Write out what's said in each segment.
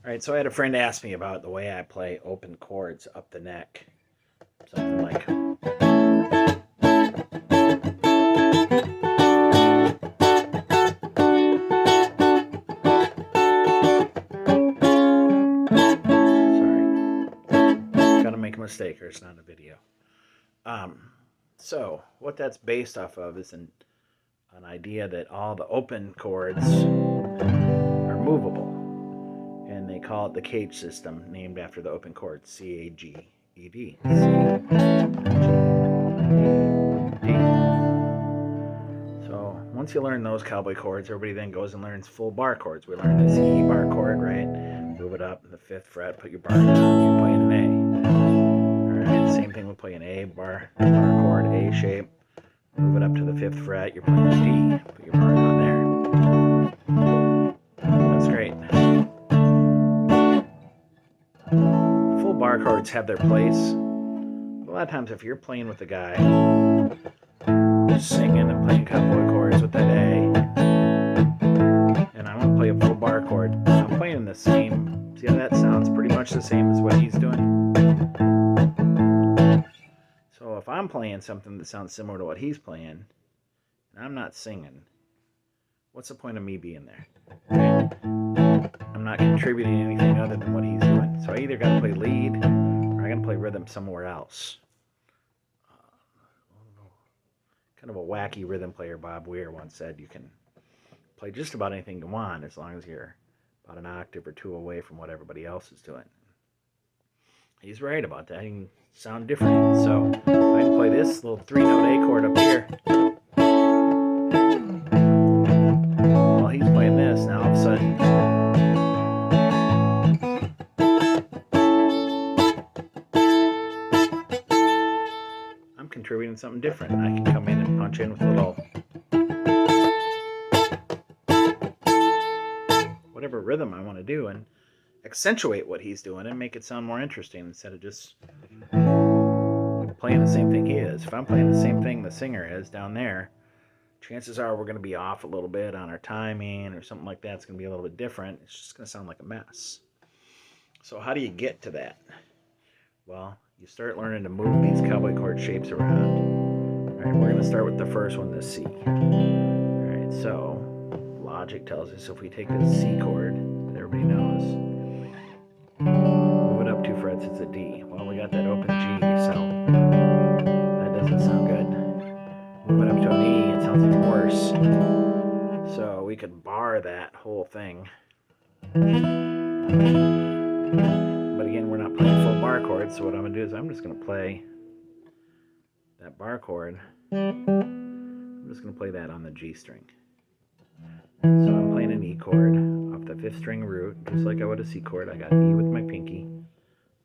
All right, so I had a friend ask me about the way I play open chords up the neck. Something like. Sorry. Gotta make a mistake or it's not a video. So, what that's based off of is an idea that all the open chords are movable. And they call it the CAGED system, named after the open chord, C-A-G-E-D. So once you learn those cowboy chords, everybody then goes and learns full bar chords. We learn this E bar chord, right? Move it up, the 5th fret, put your bar down, you're playing an A. Alright, same thing with playing A bar chord, A shape. Move it up to the 5th fret, you're playing D, put your bar down there. That's great. Full bar chords have their place. A lot of times if you're playing with a guy who's singing and playing cowboy chords with that A, and I want to play a full bar chord, I'm playing the same. See how that sounds pretty much the same as what he's doing? So if I'm playing something that sounds similar to what he's playing, and I'm not singing, what's the point of me being there? Right? I'm not contributing anything other than what he's doing. So I either got to play lead or I got to play rhythm somewhere else. Kind of a wacky rhythm player, Bob Weir once said, you can play just about anything you want as long as you're about an octave or two away from what everybody else is doing. He's right about that. He can sound different. So if I can play this little 3-note A chord up here, while he's playing this, now all of a sudden I'm contributing something different. I can come in and punch in with a little whatever rhythm I want to do and accentuate what he's doing and make it sound more interesting instead of just playing the same thing he is. If I'm playing the same thing the singer is down there, chances are we're going to be off a little bit on our timing or something like that. It's going to be a little bit different. It's just going to sound like a mess. So how do you get to that? Well, you start learning to move these cowboy chord shapes around. All right, we're going to start with the first one, the C. All right, so logic tells us if we take this C chord that everybody knows, move it up 2 frets, it's a D. Well, we got that open G, so that doesn't sound good. Move it up to an E, it sounds even worse. So we could bar that whole thing. But again, we're not playing full bar chords, so what I'm going to do is I'm just going to play that bar chord. I'm just going to play that on the G string. So I'm playing an E chord off the 5th string root, just like I would a C chord. I got E with my pinky.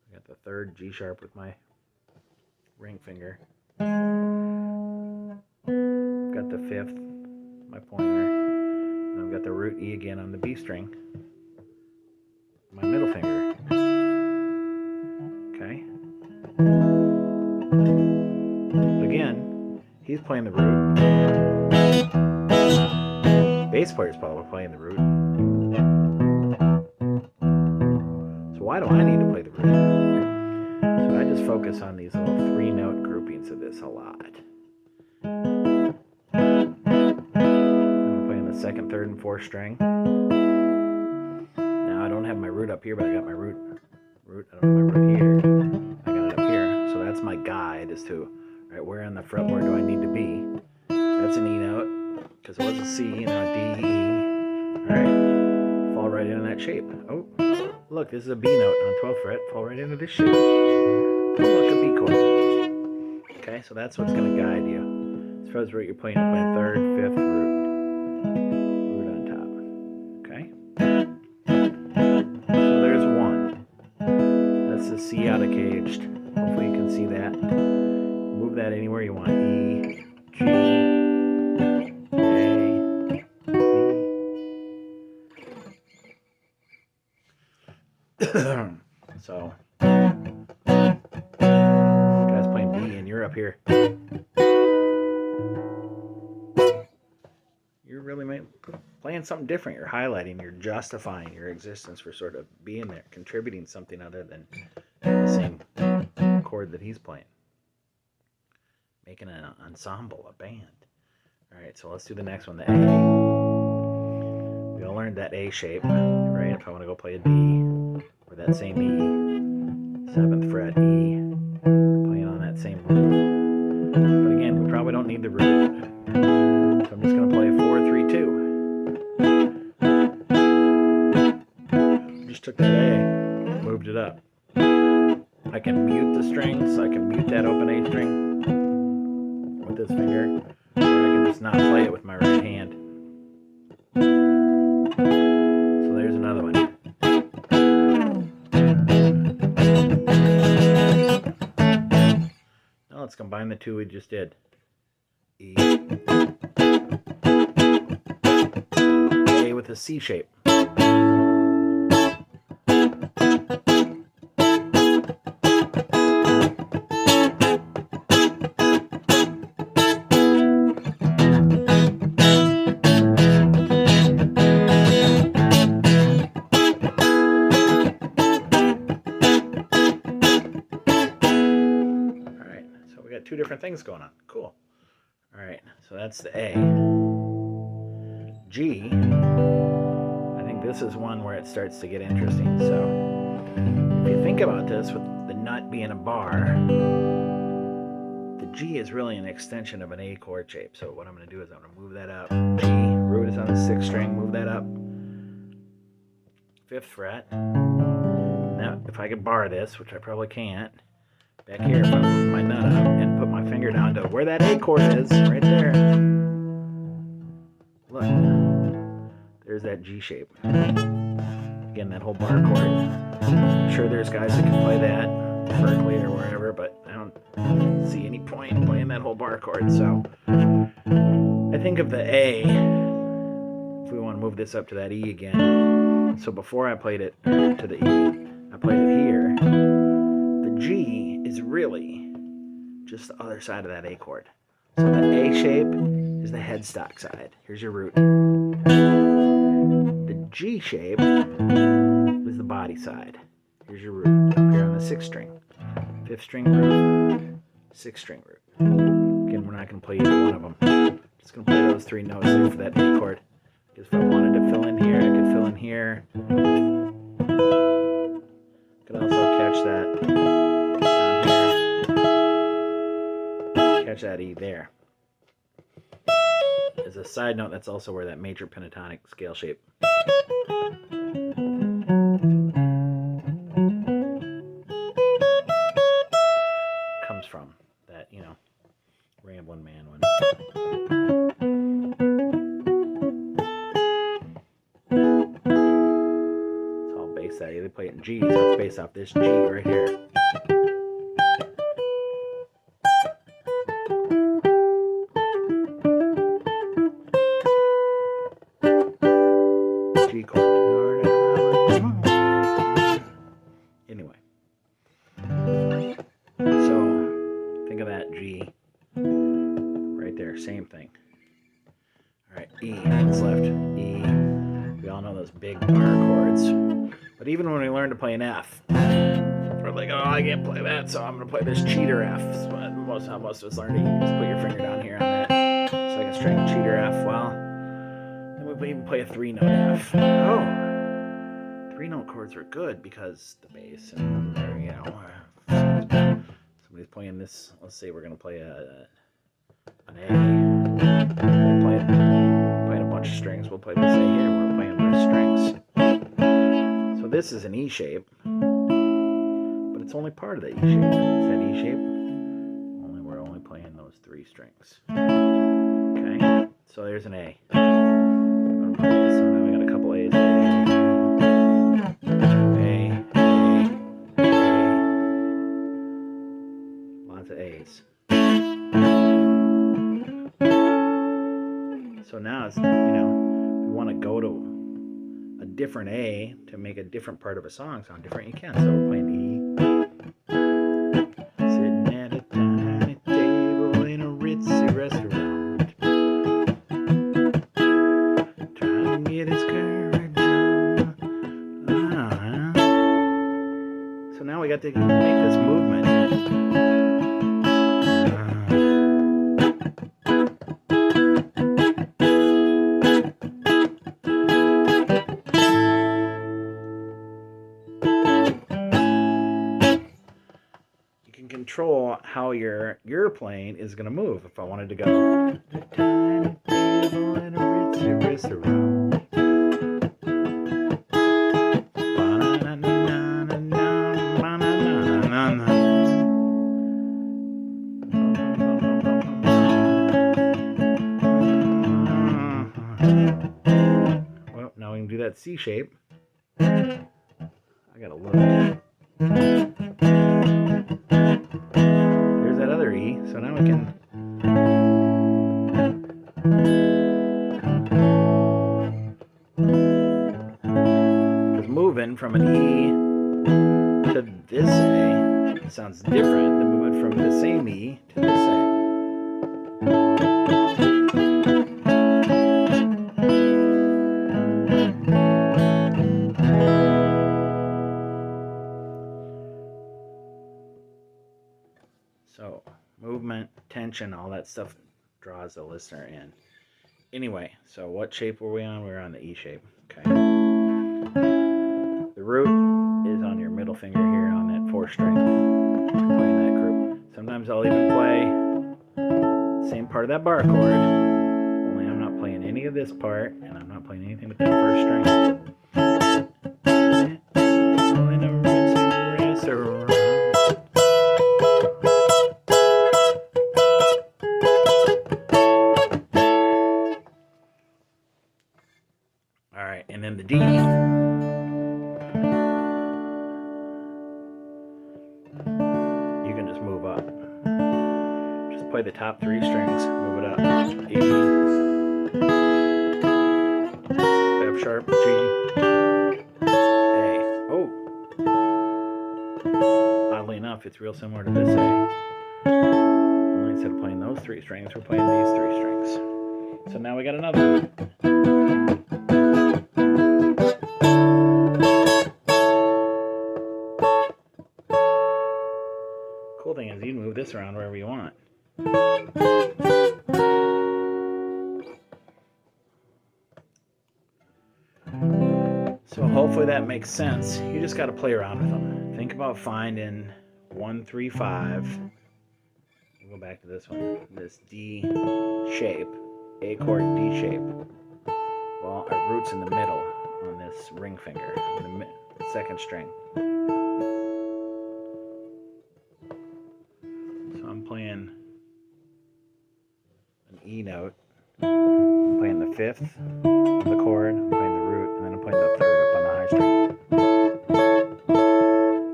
I got the 3rd G sharp with my ring finger. Got the 5th, my pointer. And I've got the root E again on the B string. My middle finger. Okay. Again, he's playing the root. Bass player's probably playing the root. So why do I need to play the root? So I just focus on these little 3-note groupings of this a lot. I'm playing the 2nd, 3rd, and 4th string. Now I don't have my root up here, but I got my root. I don't have my root here. I got it up here. So that's my guide as to, right, where on the fretboard do I need to be? That's an E note, because it was a C, D, E. Alright, fall right into that shape. Oh, look, this is a B note on 12th fret. Fall right into this shape. Oh, look, a B chord. Okay, so that's what's going to guide you. As far as what you're playing 3rd, 5th, root on top. Okay? So there's one. That's the C out of CAGED. Hopefully you can see that. Move that anywhere you want. E, G, A, B. So, guys playing B and you're up here. You're really playing playing something different. You're highlighting, you're justifying your existence for sort of being there, contributing something other than the same chord that he's playing. Making an ensemble, a band. All right, so let's do the next one, the A. We all learned that A shape, right? If I want to go play a D, or that same E, 7th fret E, playing on that same root. But again, we probably don't need the root. So I'm just going to play 4-3-2. Just took that A, moved it up. I can mute the strings, so I can mute that open A string with this finger, or I can just not play it with my right hand. So there's another one. Now let's combine the two we just did. E. A with a C shape. Two different things going on. Cool. All right, so that's the A. G, I think this is one where it starts to get interesting. So if you think about this, with the nut being a bar, the G is really an extension of an A chord shape. So what I'm going to do is I'm going to move that up. G, root is on the 6th string, move that up. 5th fret. Now, if I could bar this, which I probably can't, back here, if I move my nut up and put my finger down to where that A chord is, right there. Look, there's that G shape. Again, that whole bar chord. I'm sure there's guys that can play that Berkeley or wherever, but I don't see any point in playing that whole bar chord. So I think of the A, if we want to move this up to that E again. So before I played it to the E, I played it here. The G is really just the other side of that A chord. So the A shape is the headstock side. Here's your root. The G shape is the body side. Here's your root up here on the 6th string. 5th string root, 6th string root. Again, we're not going to play either one of them. Just going to play those 3 notes there for that A chord. Because if I wanted to fill in here, I could fill in here. Could also catch that. Catch that E there. As a side note, that's also where that major pentatonic scale shape comes from. That, you know, rambling man one. It's all based that. They play it in G, so it's based off this G right here. G chord. Anyway. So, think of that G right there. Same thing. Alright, E. What's left? E. We all know those big bar chords. But even when we learn to play an F, we're like, oh, I can't play that, so I'm going to play this cheater F. So most of us learn to just put your finger down here on that. Second string cheater F. Well, then we even play a 3-note F. Oh, 3-note chords are good because the bass and there, you know, somebody's playing this. Let's say we're going to play an A. We're playing a bunch of strings. We'll play this A here. We're playing less strings. So this is an E shape, but it's only part of the E shape. It's that E shape. We're only playing those 3 strings. Okay, so there's an A. So now we got a couple A's. A. Lots of A's. So now it's, you know, we want to go to a different A to make a different part of a song sound different. You can. So we're playing E. Sitting at a tiny table in a ritzy restaurant, trying to get So now we got to make this movement. You can control how your plane is going to move. If I wanted to go a tiny table and a ritzy restaurant. Well, now we can do that C shape. I gotta look. There's that other E. So now we can. Because moving from an E to this A sounds different than moving from the same E to this A. So, movement, tension, all that stuff draws the listener in. Anyway, so what shape were we on? We were on the E shape. Okay. The root is on your middle finger here on that 4th string. Playing that group. Sometimes I'll even play the same part of that bar chord, only I'm not playing any of this part, and I'm not playing anything but that 1st string. Alright, and then the D. You can just move up. Just play the top 3 strings, move it up. E, F sharp, G, A. Oh! Oddly enough, it's real similar to this A. Only instead of playing those 3 strings, we're playing these 3 strings. So now we got another one. Cool thing is you can move this around wherever you want. So hopefully that makes sense. You just got to play around with them. Think about finding 1, 3, 5. We'll go back to this one. This D shape, A chord, D shape. Well, our root's in the middle on this ring finger, the 2nd string. So I'm playing an E note. I'm playing the 5th of the chord. I'm playing the root, and then I'm playing the 3rd up on the high string.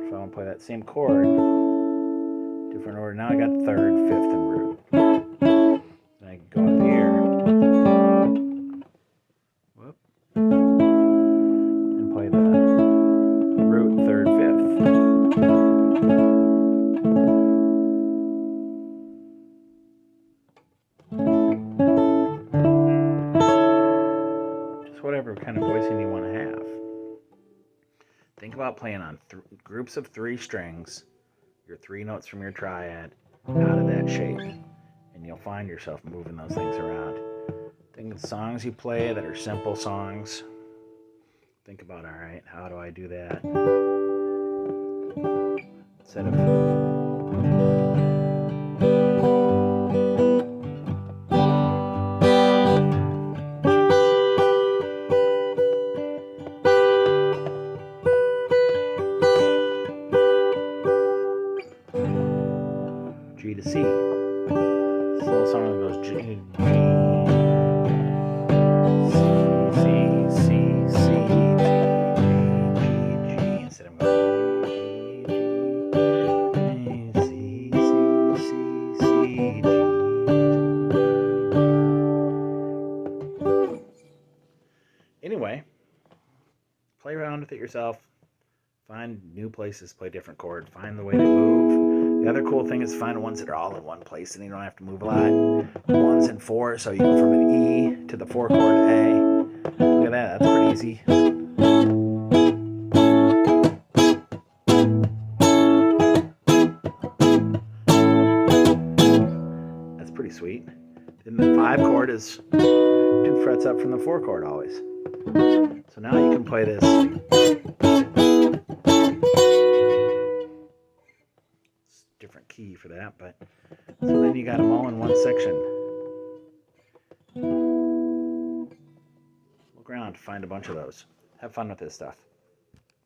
If I want to play that same chord, different order. Now I got 3rd, 5th, and root. Then I can go up here. Whoop. And play the root, 3rd, 5th. Whatever kind of voicing you want to have. Think about playing on groups of 3 strings, your 3 notes from your triad, out of that shape, and you'll find yourself moving those things around. Think of songs you play that are simple songs. Think about, all right, how do I do that? Instead of G to C. This little song that goes G, C, C, C, G, instead of going C, C, G. Anyway, play around with it yourself. Find new places to play different chords. Find the way to move. The other cool thing is find ones that are all in one place and you don't have to move a lot. 1s and 4s, so you go from an E to the 4 chord A. Look at that, that's pretty easy. pretty sweet. Then the 5 chord is 2 frets up from the 4 chord always. So now you can play this. It's a different key for that, but so then you got them all in one section. Look around to find a bunch of those. Have fun with this stuff.